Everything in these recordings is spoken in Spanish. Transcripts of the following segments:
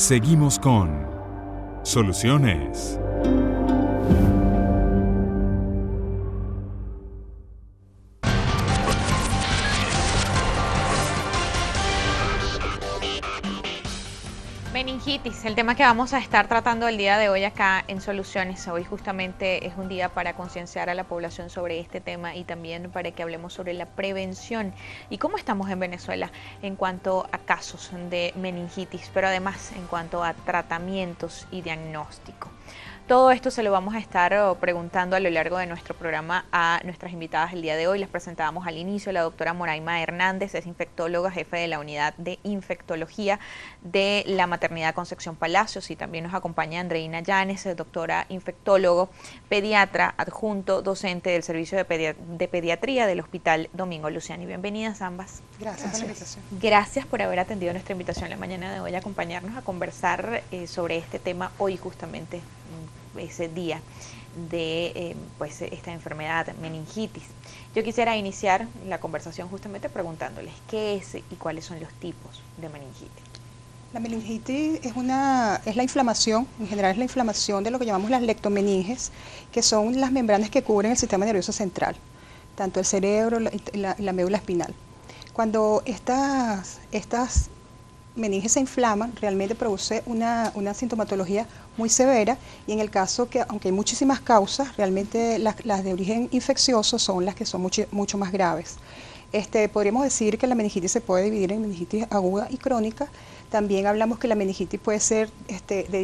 Seguimos con Soluciones. Meningitis, el tema que vamos a estar tratando el día de hoy acá en Soluciones. Hoy justamente es un día para concienciar a la población sobre este tema y también para que hablemos sobre la prevención y cómo estamos en Venezuela en cuanto a casos de meningitis, pero además en cuanto a tratamientos y diagnóstico. Todo esto se lo vamos a estar preguntando a lo largo de nuestro programa a nuestras invitadas el día de hoy. Les presentábamos al inicio la doctora Moraima Hernández, es infectóloga, jefe de la unidad de infectología de la maternidad Concepción Palacios, y también nos acompaña Andreina Llanes, doctora infectólogo, pediatra, adjunto, docente del servicio de pediatría del Hospital Domingo Luciani. Bienvenidas ambas. Gracias por la invitación. Gracias por haber atendido nuestra invitación la mañana de hoy a acompañarnos a conversar sobre este tema hoy justamente. Ese día de esta enfermedad, meningitis. Yo quisiera iniciar la conversación justamente preguntándoles qué es y cuáles son los tipos de meningitis. La meningitis es la inflamación, en general es la inflamación de lo que llamamos las leptomeninges, que son las membranas que cubren el sistema nervioso central, tanto el cerebro y la médula espinal. Cuando estas meninges se inflaman, realmente produce una sintomatología muy severa, y en el caso que, aunque hay muchísimas causas, realmente las de origen infeccioso son las que son mucho más graves. Podríamos decir que la meningitis se puede dividir en meningitis aguda y crónica. También hablamos que la meningitis puede ser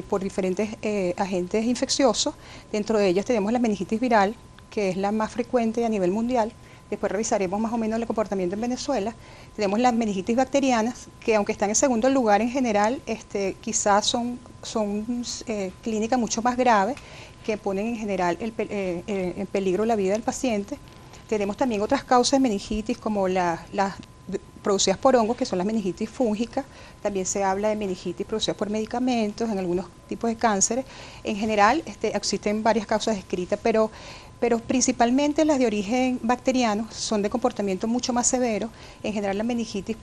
por diferentes agentes infecciosos. Dentro de ellos tenemos la meningitis viral, que es la más frecuente a nivel mundial. Después revisaremos más o menos el comportamiento en Venezuela. Tenemos las meningitis bacterianas, que aunque están en segundo lugar en general, quizás son clínicas mucho más graves, que ponen en general en peligro la vida del paciente. Tenemos también otras causas de meningitis, como las producidas por hongos, que son las meningitis fúngicas. También se habla de meningitis producidas por medicamentos en algunos tipos de cánceres. En general existen varias causas descritas, pero principalmente las de origen bacteriano son de comportamiento mucho más severo. En general la meningitis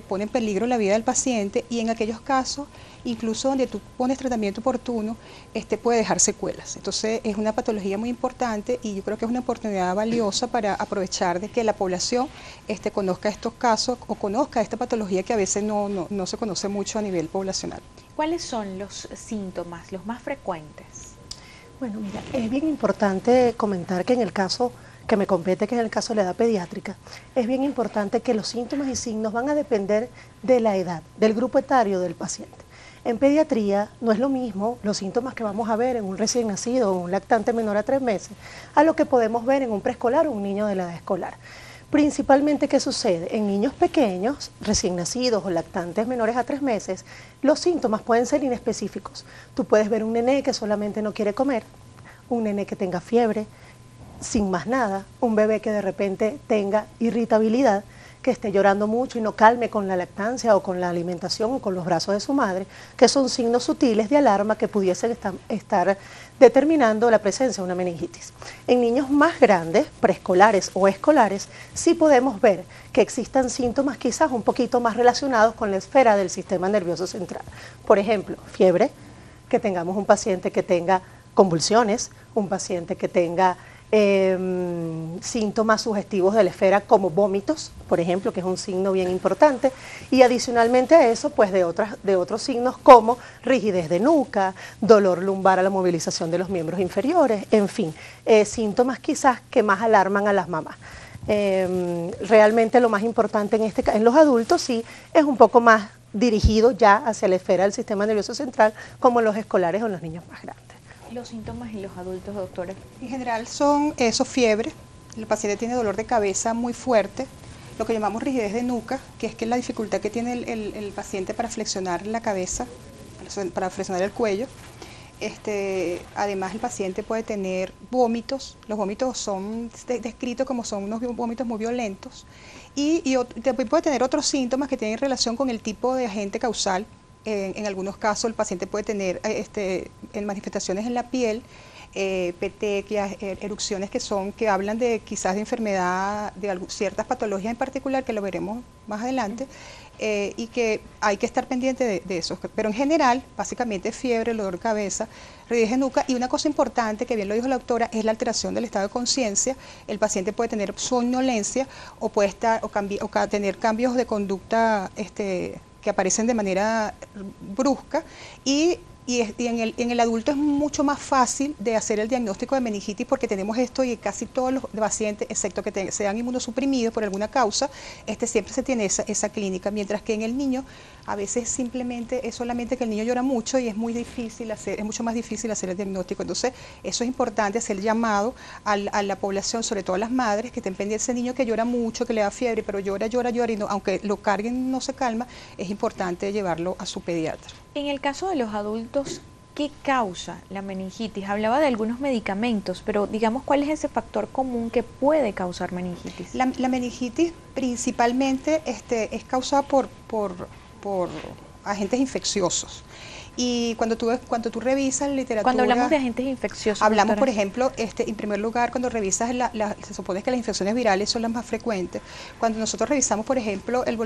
pone en peligro la vida del paciente, y en aquellos casos, incluso donde tú pones tratamiento oportuno, puede dejar secuelas. Entonces es una patología muy importante, y yo creo que es una oportunidad valiosa para aprovechar de que la población conozca estos casos o conozca esta patología que a veces no se conoce mucho a nivel poblacional. ¿Cuáles son los síntomas, los más frecuentes? Bueno, mira, es bien importante comentar que en el caso que me compete, que es el caso de la edad pediátrica, es bien importante que los síntomas y signos van a depender de la edad, del grupo etario del paciente. En pediatría no es lo mismo los síntomas que vamos a ver en un recién nacido o un lactante menor a 3 meses a lo que podemos ver en un preescolar o un niño de la edad escolar. Principalmente, ¿qué sucede? En niños pequeños, recién nacidos o lactantes menores a 3 meses, los síntomas pueden ser inespecíficos. Tú puedes ver un nené que solamente no quiere comer, un nené que tenga fiebre, sin más nada, un bebé que de repente tenga irritabilidad, que esté llorando mucho y no calme con la lactancia o con la alimentación o con los brazos de su madre, que son signos sutiles de alarma que pudiesen estar determinando la presencia de una meningitis. En niños más grandes, preescolares o escolares, sí podemos ver que existan síntomas quizás un poquito más relacionados con la esfera del sistema nervioso central. Por ejemplo, fiebre, que tengamos un paciente que tenga convulsiones, un paciente que tenga síntomas sugestivos de la esfera como vómitos, por ejemplo, que es un signo bien importante, y adicionalmente a eso, pues de otros signos como rigidez de nuca, dolor lumbar a la movilización de los miembros inferiores, en fin, síntomas quizás que más alarman a las mamás. Realmente lo más importante en los adultos sí es un poco más dirigido ya hacia la esfera del sistema nervioso central, como en los escolares o en los niños más grandes. ¿Los síntomas en los adultos, doctora? En general son fiebre, el paciente tiene dolor de cabeza muy fuerte, lo que llamamos rigidez de nuca, que es la dificultad que tiene el paciente para flexionar la cabeza, para flexionar el cuello. Además el paciente puede tener vómitos, los vómitos son descritos como son unos vómitos muy violentos, y puede tener otros síntomas que tienen relación con el tipo de agente causal. En algunos casos el paciente puede tener en manifestaciones en la piel, petequias, erupciones que hablan de quizás de enfermedad, de ciertas patologías en particular, que lo veremos más adelante, y que hay que estar pendiente de eso. Pero en general, básicamente fiebre, dolor de cabeza, rigidez de nuca, y una cosa importante, que bien lo dijo la doctora, es la alteración del estado de conciencia. El paciente puede tener somnolencia o puede tener cambios de conducta que aparecen de manera brusca, y en el adulto es mucho más fácil de hacer el diagnóstico de meningitis, porque tenemos esto, y casi todos los pacientes, excepto que sean inmunosuprimidos por alguna causa, siempre se tiene esa clínica, mientras que en el niño a veces simplemente es solamente que el niño llora mucho y es mucho más difícil hacer el diagnóstico. Entonces eso es importante, hacer el llamado a la población, sobre todo a las madres, que estén pendientes de ese niño que llora mucho, que le da fiebre, pero llora, y no, aunque lo carguen no se calma, es importante llevarlo a su pediatra. En el caso de los adultos, ¿qué causa la meningitis? Hablaba de algunos medicamentos, pero digamos, ¿cuál es ese factor común que puede causar meningitis? La meningitis principalmente es causada por agentes infecciosos. Y cuando tú revisas la literatura... Cuando hablamos de agentes infecciosos... Hablamos, por ejemplo, en primer lugar, cuando revisas, se supone que las infecciones virales son las más frecuentes. Cuando nosotros revisamos, por ejemplo, el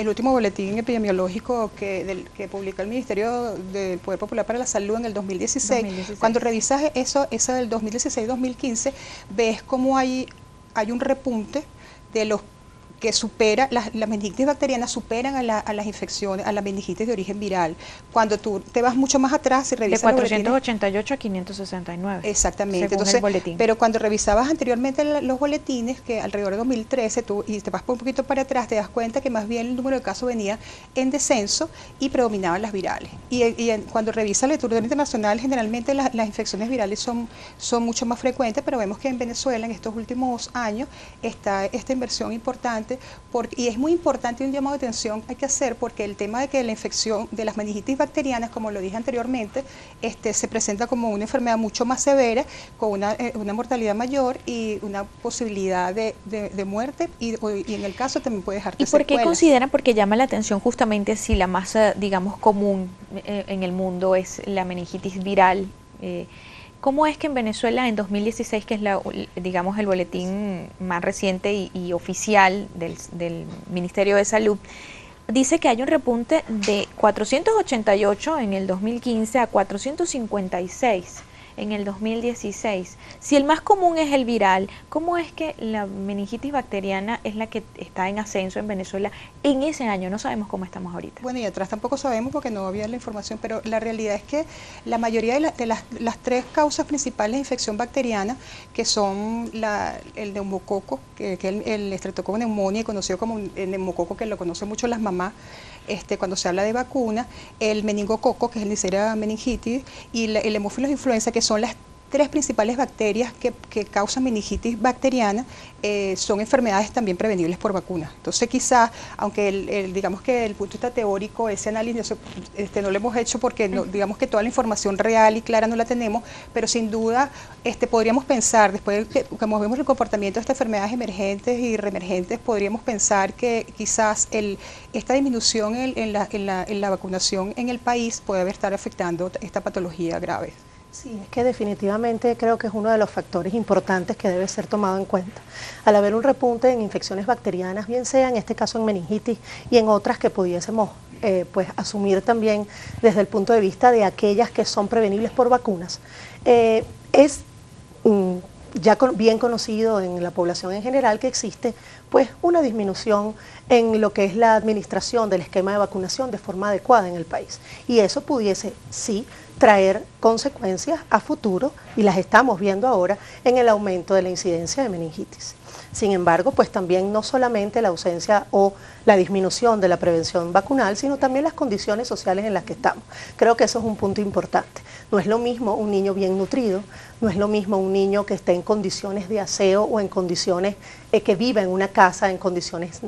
último boletín epidemiológico que publica el Ministerio del Poder Popular para la Salud en el 2016, cuando revisas eso del 2016-2015, ves cómo hay un repunte de los que supera, las meningitis bacterianas superan a las infecciones, a la meningitis de origen viral. Cuando tú te vas mucho más atrás y revisas... De 488 a 569. Exactamente. Entonces, el boletín. Pero cuando revisabas anteriormente los boletines, que alrededor de 2013, y te vas un poquito para atrás, te das cuenta que más bien el número de casos venía en descenso y predominaban las virales. Cuando revisas la literatura internacional, generalmente las infecciones virales son mucho más frecuentes, pero vemos que en Venezuela en estos últimos años está esta inversión importante, y es muy importante, un llamado de atención hay que hacer, porque el tema de que la infección de las meningitis bacterianas, como lo dije anteriormente, se presenta como una enfermedad mucho más severa, con una mortalidad mayor y una posibilidad de muerte, y en el caso también puede dejarte secuelas. ¿Y por qué consideran? Porque llama la atención justamente si la más, digamos, común en el mundo es la meningitis viral. ¿Cómo es que en Venezuela en 2016, que es digamos el boletín más reciente y oficial del Ministerio de Salud, dice que hay un repunte de 488 en el 2015 a 456 en el 2016? Si el más común es el viral, ¿cómo es que la meningitis bacteriana es la que está en ascenso en Venezuela en ese año? No sabemos cómo estamos ahorita. Bueno, y atrás tampoco sabemos porque no había la información, pero la realidad es que la mayoría de las tres causas principales de infección bacteriana, que son el neumococo, que es el Streptococcus pneumoniae, conocido como el neumococo, que lo conocen mucho las mamás, cuando se habla de vacuna, el meningococo, que es el Neisseria meningitis, y el Haemophilus influenza, que son las tres principales bacterias que causan meningitis bacteriana, son enfermedades también prevenibles por vacuna. Entonces quizás, aunque digamos que el punto de vista teórico, ese análisis no lo hemos hecho porque digamos que toda la información real y clara no la tenemos, pero sin duda podríamos pensar, después de que como vemos el comportamiento de estas enfermedades emergentes y reemergentes, podríamos pensar que quizás esta disminución en la vacunación en el país puede estar afectando esta patología grave. Sí, es que definitivamente creo que es uno de los factores importantes que debe ser tomado en cuenta. Al haber un repunte en infecciones bacterianas, bien sea en este caso en meningitis y en otras que pudiésemos pues asumir también desde el punto de vista de aquellas que son prevenibles por vacunas, es ya bien conocido en la población en general que existe pues una disminución en lo que es la administración del esquema de vacunación de forma adecuada en el país. Y eso pudiese, sí, traer consecuencias a futuro, y las estamos viendo ahora en el aumento de la incidencia de meningitis. Sin embargo, pues también no solamente la ausencia o la disminución de la prevención vacunal, sino también las condiciones sociales en las que estamos. Creo que eso es un punto importante. No es lo mismo un niño bien nutrido, no es lo mismo un niño que esté en condiciones de aseo o en condiciones que viva en una casa en condiciones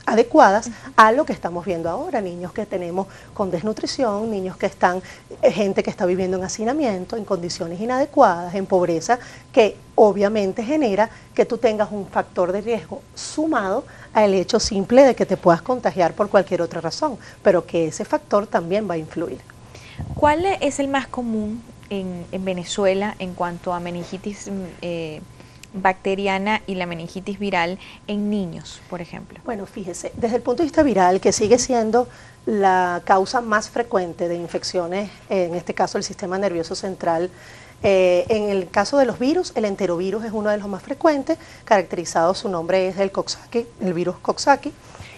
adecuadas a lo que estamos viendo ahora, niños que tenemos con desnutrición, niños que están, gente que está viviendo en hacinamiento, en condiciones inadecuadas, en pobreza, que obviamente genera que tú tengas un factor de riesgo sumado al hecho simple de que te puedas contagiar por cualquier otra razón, pero que ese factor también va a influir. ¿Cuál es el más común en Venezuela en cuanto a meningitis bacteriana y la meningitis viral en niños, por ejemplo? Bueno, fíjese, desde el punto de vista viral, que sigue siendo la causa más frecuente de infecciones, en este caso el sistema nervioso central, en el caso de los virus, el enterovirus es uno de los más frecuentes, caracterizado, su nombre es el Coxsackie, el virus Coxsackie,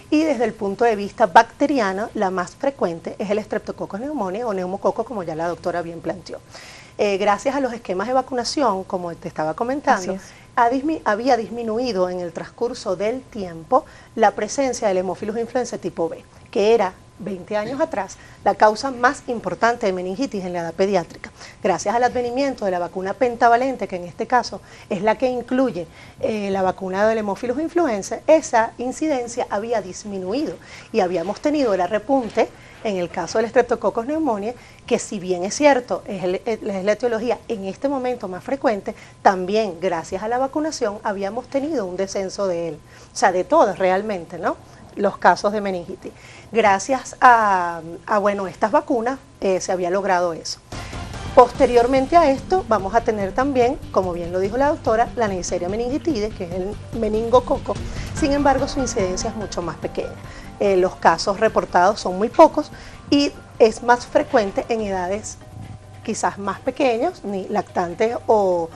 y desde el punto de vista bacteriano, la más frecuente es el Streptococcus pneumoniae o neumococo, como ya la doctora bien planteó. Gracias a los esquemas de vacunación, como te estaba comentando, había disminuido en el transcurso del tiempo la presencia del Haemophilus influenzae tipo B, que era 20 años atrás la causa más importante de meningitis en la edad pediátrica. Gracias al advenimiento de la vacuna pentavalente, que en este caso es la que incluye la vacuna del Haemophilus influenzae, esa incidencia había disminuido y habíamos tenido el repunte en el caso del Streptococcus pneumoniae, que si bien es cierto, es la etiología en este momento más frecuente, también gracias a la vacunación habíamos tenido un descenso de él, o sea, de todos realmente, ¿no?, los casos de meningitis. Gracias a bueno, estas vacunas se había logrado eso. Posteriormente a esto vamos a tener también, como bien lo dijo la doctora, la Neisseria meningitidis, que es el meningococo. Sin embargo, su incidencia es mucho más pequeña. Los casos reportados son muy pocos y es más frecuente en edades quizás más pequeños, ni lactantes o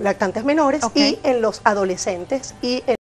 lactantes menores, y en los adolescentes y en